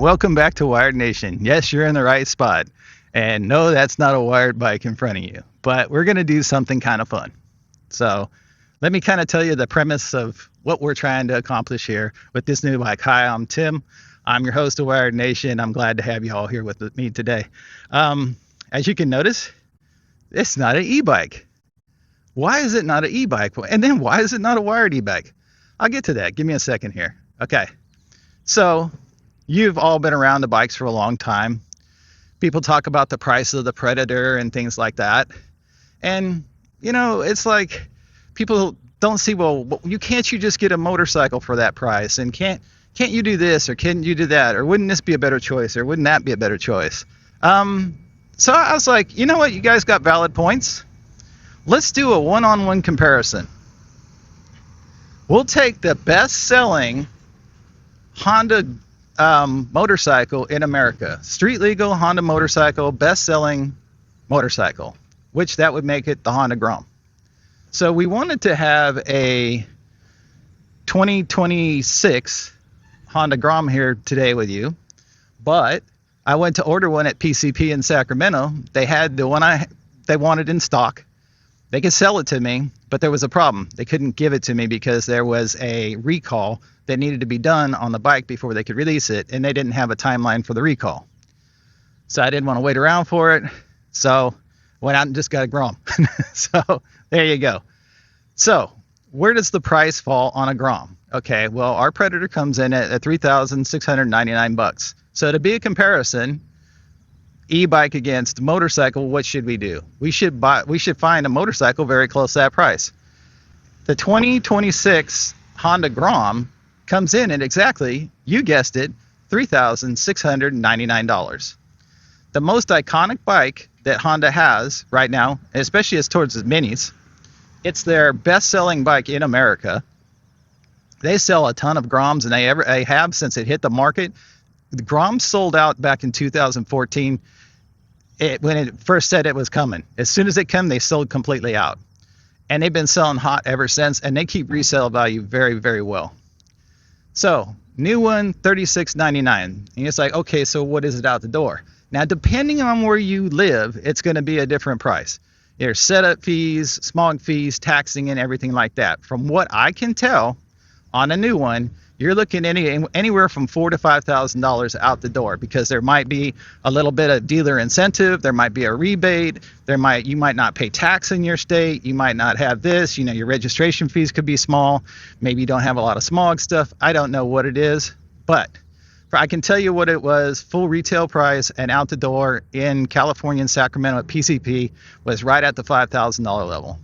welcome back to Wired Nation. Yes, you're in the right spot. And no, that's not a wired bike in front of you, but we're going to do something kind of fun. So let me kind of tell you the premise of what we're trying to accomplish here with this new bike. Hi, I'm Tim. I'm your host of Wired Nation. I'm glad to have you all here with me today. As you can notice, it's not an e-bike. Why is it not an e-bike? And then why is it not a wired e-bike? I'll get to that. Give me a second here. Okay. So you've all been around the bikes for a long time. People talk about the price of the Predator and things like that. And, it's like people don't see, well, you just get a motorcycle for that price? And can't you do this, or can't you do that? Or wouldn't this be a better choice? Or wouldn't that be a better choice? So I was like, you know what? You guys got valid points. Let's do a one-on-one comparison. We'll take the best-selling Honda motorcycle in America, street legal Honda motorcycle, best-selling motorcycle, which that would make it the Honda Grom. So we wanted to have a 2026 Honda Grom here today with you, but I went to order one at PCP in Sacramento. They had the one they wanted in stock. They could sell it to me, but there was a problem. They couldn't give it to me because there was a recall that needed to be done on the bike before they could release it, and they didn't have a timeline for the recall. So I didn't want to wait around for it, so went out and just got a Grom. So there you go. So where does the price fall on a Grom? Okay, well, our Predator comes in at $3,699. So to be a comparison, e-bike against motorcycle, what should we do? We should find a motorcycle very close to that price. The 2026 Honda Grom comes in at exactly, you guessed it, $3,699. The most iconic bike that Honda has right now, especially as towards the minis, it's their best-selling bike in America. They sell a ton of Groms, and they have since it hit the market. The Grom sold out back in 2014 when it first said it was coming. As soon as it came, they sold completely out. And they've been selling hot ever since, and they keep resale value very, very well. So, new one, $36.99. And it's like, okay, so what is it out the door? Now, depending on where you live, it's going to be a different price. There's setup fees, smog fees, taxing, and everything like that. From what I can tell, on a new one, you're looking anywhere from $4,000 to $5,000 out the door, because there might be a little bit of dealer incentive, there might be a rebate, you might not pay tax in your state, you might not have this, your registration fees could be small, maybe you don't have a lot of smog stuff. I don't know what it is, but I can tell you what it was. Full retail price and out the door in California and Sacramento at PCP was right at the $5,000 level.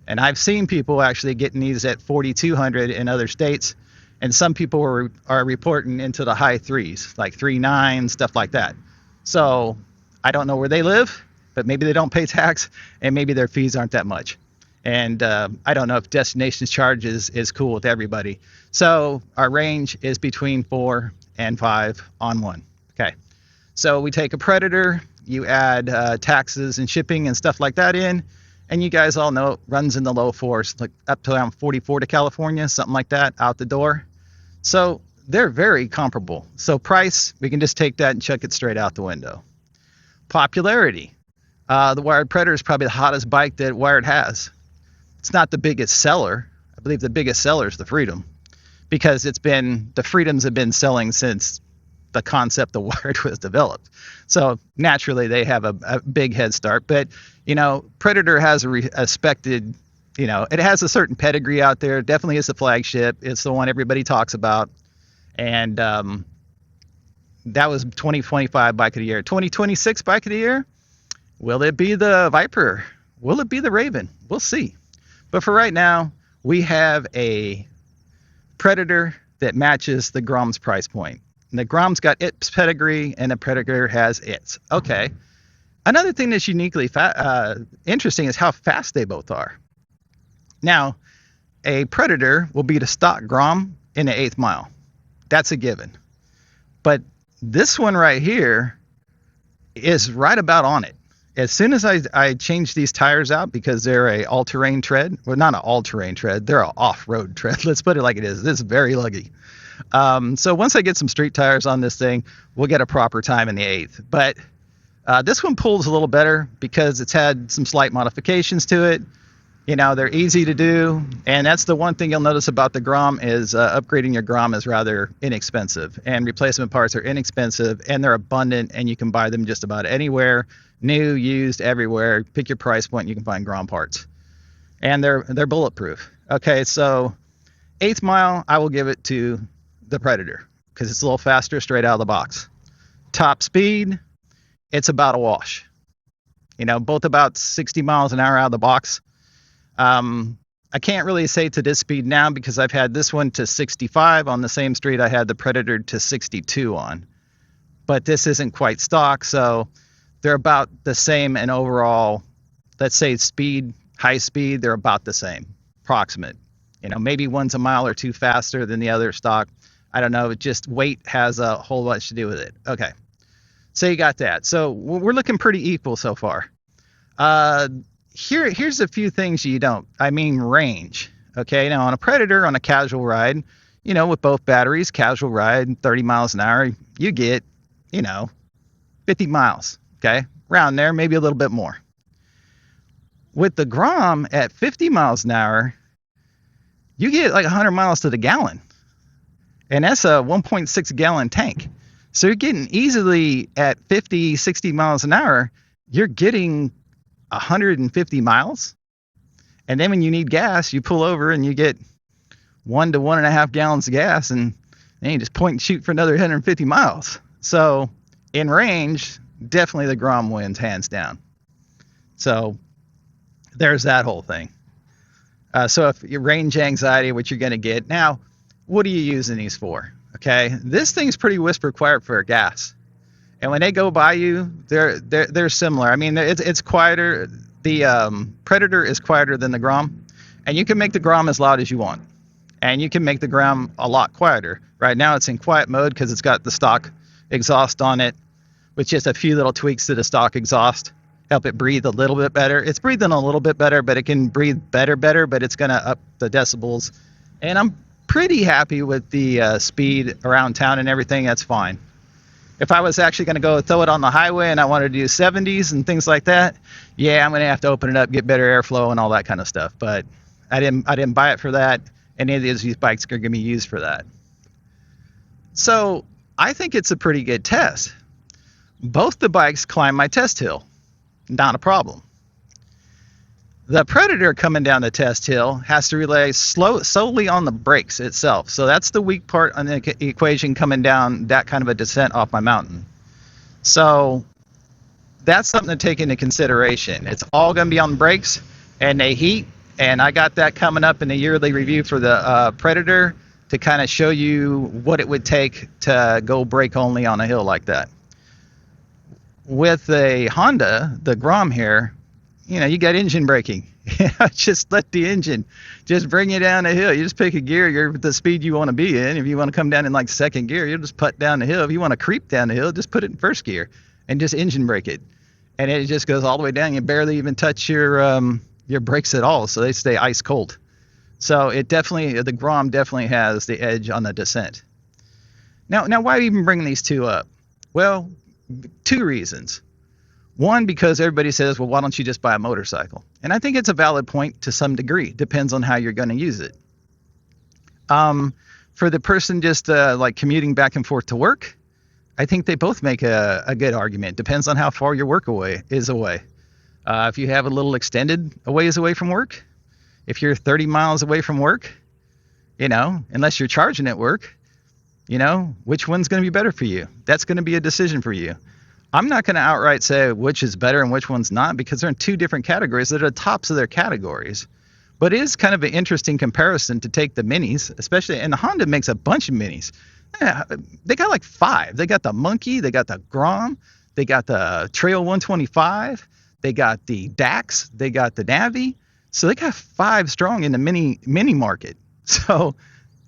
And I've seen people actually getting these at $4,200 in other states. And some people are reporting into the high threes, like 3.9, stuff like that. So I don't know where they live, but maybe they don't pay tax, and maybe their fees aren't that much. And I don't know if destination charges is cool with everybody. So our range is between 4 and 5 on one. Okay. So we take a Predator, you add taxes and shipping and stuff like that in, and you guys all know it runs in the low fours, like up to around 44 to California, something like that, out the door. So they're very comparable. So price, we can just take that and chuck it straight out the window. Popularity. The Wired Predator is probably the hottest bike that Wired has. It's not the biggest seller. I believe the biggest seller is the Freedom, because the Freedoms have been selling since the concept of Wired was developed. So naturally they have a big head start. But, Predator has a respected, it has a certain pedigree out there. It definitely is the flagship. It's the one everybody talks about. And that was 2025 Bike of the Year. 2026 Bike of the Year, will it be the Viper? Will it be the Raven? We'll see. But for right now, we have a Predator that matches the Grom's price point. And the Grom's got its pedigree, and the Predator has its. Okay. Another thing that's uniquely interesting is how fast they both are. Now, a Predator will beat a stock Grom in the 8th mile. That's a given. But this one right here is right about on it. As soon as I change these tires out, because they're a all-terrain tread, well, not an all-terrain tread, they're an off-road tread. Let's put it like it is. This is very luggy. So once I get some street tires on this thing, we'll get a proper time in the 8th. But this one pulls a little better because it's had some slight modifications to it. You know, they're easy to do, and that's the one thing you'll notice about the Grom is upgrading your Grom is rather inexpensive, and replacement parts are inexpensive, and they're abundant, and you can buy them just about anywhere, new, used, everywhere. Pick your price point, you can find Grom parts, and they're bulletproof. Okay, so 8th mile, I will give it to the Predator because it's a little faster straight out of the box. Top speed, it's about a wash. You know, both about 60 miles an hour out of the box. I can't really say to this speed now because I've had this one to 65 on the same street I had the Predator to 62 on. But this isn't quite stock, so they're about the same in overall, let's say speed, high speed, they're about the same, approximate. You know, maybe one's a mile or two faster than the other stock. I don't know, just weight has a whole bunch to do with it. Okay, so you got that. So we're looking pretty equal so far. Here's a few things you don't. I mean range. Okay, now on a Predator, on a casual ride, you know, with both batteries, casual ride, 30 miles an hour, you get, you know, 50 miles. Okay, around there, maybe a little bit more. With the Grom at 50 miles an hour, you get like 100 miles to the gallon. And that's a 1.6 gallon tank. So you're getting easily at 50, 60 miles an hour, you're getting 150 miles. And then when you need gas, you pull over and you get 1 to 1.5 gallons of gas, and then you just point and shoot for another 150 miles. So in range, definitely the Grom wins hands down. So there's that whole thing. So if your range anxiety, what you're going to get. Now, what are you using these for? Okay, this thing's pretty whisper quiet for gas. And when they go by you, they're similar. I mean, it's quieter. The Predator is quieter than the Grom, and you can make the Grom as loud as you want, and you can make the Grom a lot quieter. Right now, it's in quiet mode because it's got the stock exhaust on it, with just a few little tweaks to the stock exhaust, help it breathe a little bit better. It's breathing a little bit better, but it can breathe better, but it's going to up the decibels. And I'm pretty happy with the speed around town and everything. That's fine. If I was actually going to go throw it on the highway and I wanted to do 70s and things like that, yeah, I'm going to have to open it up, get better airflow and all that kind of stuff. But I didn't buy it for that. Any of these bikes are going to be used for that. So I think it's a pretty good test. Both the bikes climb my test hill. Not a problem. The Predator coming down the test hill has to rely solely on the brakes itself. So that's the weak part on the equation coming down that kind of a descent off my mountain. So that's something to take into consideration. It's all going to be on the brakes, and they heat. And I got that coming up in the yearly review for the Predator to kind of show you what it would take to go brake only on a hill like that. With a Honda, the Grom here, you know, you got engine braking. Just let the engine just bring you down the hill. You just pick a gear, you're the speed you want to be in. If you want to come down in like second gear, you'll just put down the hill. If you want to creep down the hill, just put it in first gear and just engine brake it. And it just goes all the way down. You barely even touch your brakes at all, so they stay ice cold. So it definitely, the Grom definitely has the edge on the descent. Now why even bring these two up? Well, two reasons. One, because everybody says, well, why don't you just buy a motorcycle? And I think it's a valid point to some degree. Depends on how you're going to use it. For the person just like commuting back and forth to work, I think they both make a good argument. Depends on how far your work is away. If you have a little extended a ways away from work, if you're 30 miles away from work, you know, unless you're charging at work, you know, which one's going to be better for you? That's going to be a decision for you. I'm not going to outright say which is better and which one's not, because they're in two different categories that are the tops of their categories. But it is kind of an interesting comparison to take the minis, especially, and the Honda makes a bunch of minis. Yeah, they got like 5. They got the Monkey, they got the Grom, they got the Trail 125, they got the Dax, they got the Navi. So they got 5 strong in the mini market. So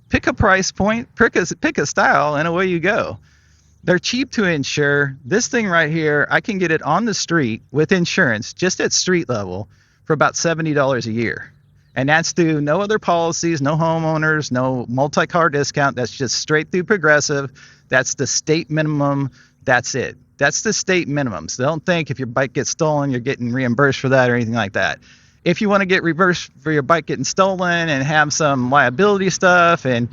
pick a price point, pick a style, and away you go. They're cheap to insure. This thing right here, I can get it on the street with insurance, just at street level, for about $70 a year. And that's through no other policies, no homeowners, no multi-car discount. That's just straight through Progressive. That's the state minimum. That's it. That's the state minimum. So don't think if your bike gets stolen, you're getting reimbursed for that or anything like that. If you want to get reimbursed for your bike getting stolen and have some liability stuff and,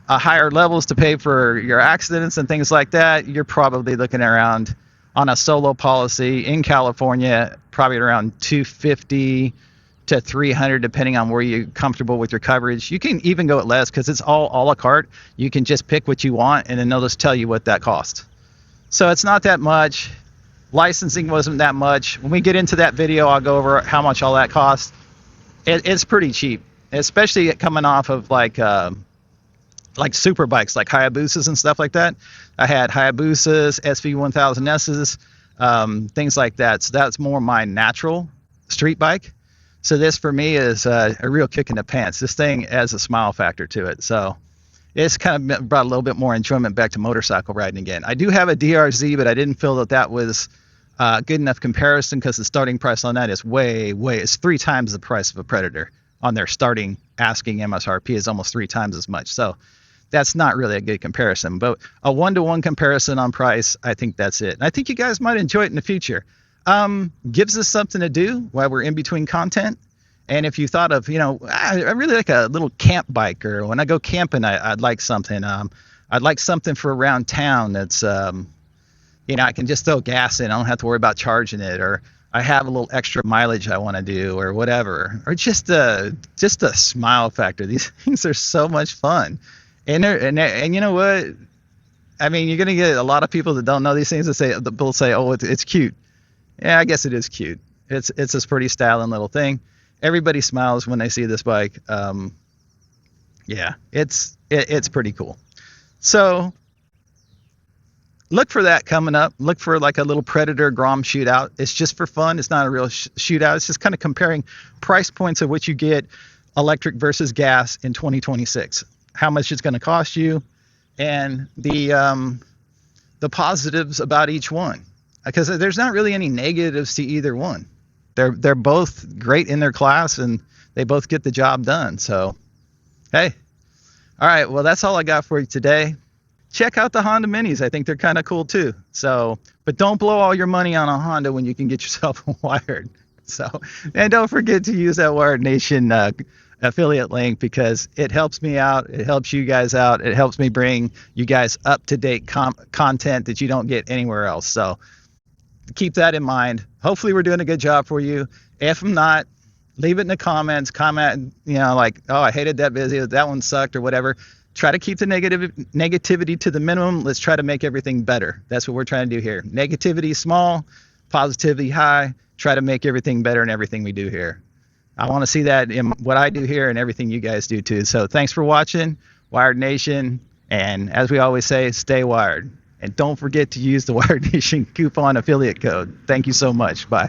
higher levels to pay for your accidents and things like that, you're probably looking around on a solo policy in California, probably around $250 to $300, depending on where you're comfortable with your coverage. You can even go at less because it's all a la carte. You can just pick what you want, and then they'll just tell you what that costs. So it's not that much. Licensing wasn't that much. When we get into that video, I'll go over how much all that costs. It's pretty cheap, especially coming off of like super bikes, like Hayabusas and stuff like that. I had Hayabusas, SV1000Ss, things like that. So that's more my natural street bike. So this for me is a real kick in the pants. This thing has a smile factor to it. So it's kind of brought a little bit more enjoyment back to motorcycle riding again. I do have a DRZ, but I didn't feel that was good enough comparison because the starting price on that is it's 3 times the price of a Predator. On their starting asking MSRP is almost 3 times as much. So that's not really a good comparison. But a 1-to-1 comparison on price, I think that's it. And I think you guys might enjoy it in the future. Gives us something to do while we're in between content. And if you thought of, I really like a little camp bike, or when I go camping, I'd like something. I'd like something for around town that's, I can just throw gas in. I don't have to worry about charging it, or I have a little extra mileage I want to do, or whatever, or just a smile factor. These things are so much fun, and you know what? I mean, you're gonna get a lot of people that don't know these things that will say, "Oh, it's cute." Yeah, I guess it is cute. It's this pretty styling little thing. Everybody smiles when they see this bike. Yeah, it's pretty cool. So look for that coming up. Look for like a little Predator Grom shootout. It's just for fun. It's not a real shootout. It's just kind of comparing price points of what you get electric versus gas in 2026. How much it's going to cost you, and the positives about each one. Because there's not really any negatives to either one. They're both great in their class, and they both get the job done. So, hey. All right, well, that's all I got for you today. Check out the Honda Minis. I think they're kind of cool too. So, but don't blow all your money on a Honda when you can get yourself a Wired. So, and don't forget to use that Wired Nation affiliate link, because it helps me out. It helps you guys out. It helps me bring you guys up-to-date content that you don't get anywhere else. So keep that in mind. Hopefully we're doing a good job for you. If I'm not, leave it in the comments. Comment, like, oh, I hated that video. That one sucked or whatever. Try to keep the negativity to the minimum. Let's try to make everything better. That's what we're trying to do here. Negativity small, positivity high. Try to make everything better in everything we do here. I want to see that in what I do here and everything you guys do too. So thanks for watching, Wired Nation. And as we always say, stay wired. And don't forget to use the Wired Nation coupon affiliate code. Thank you so much. Bye.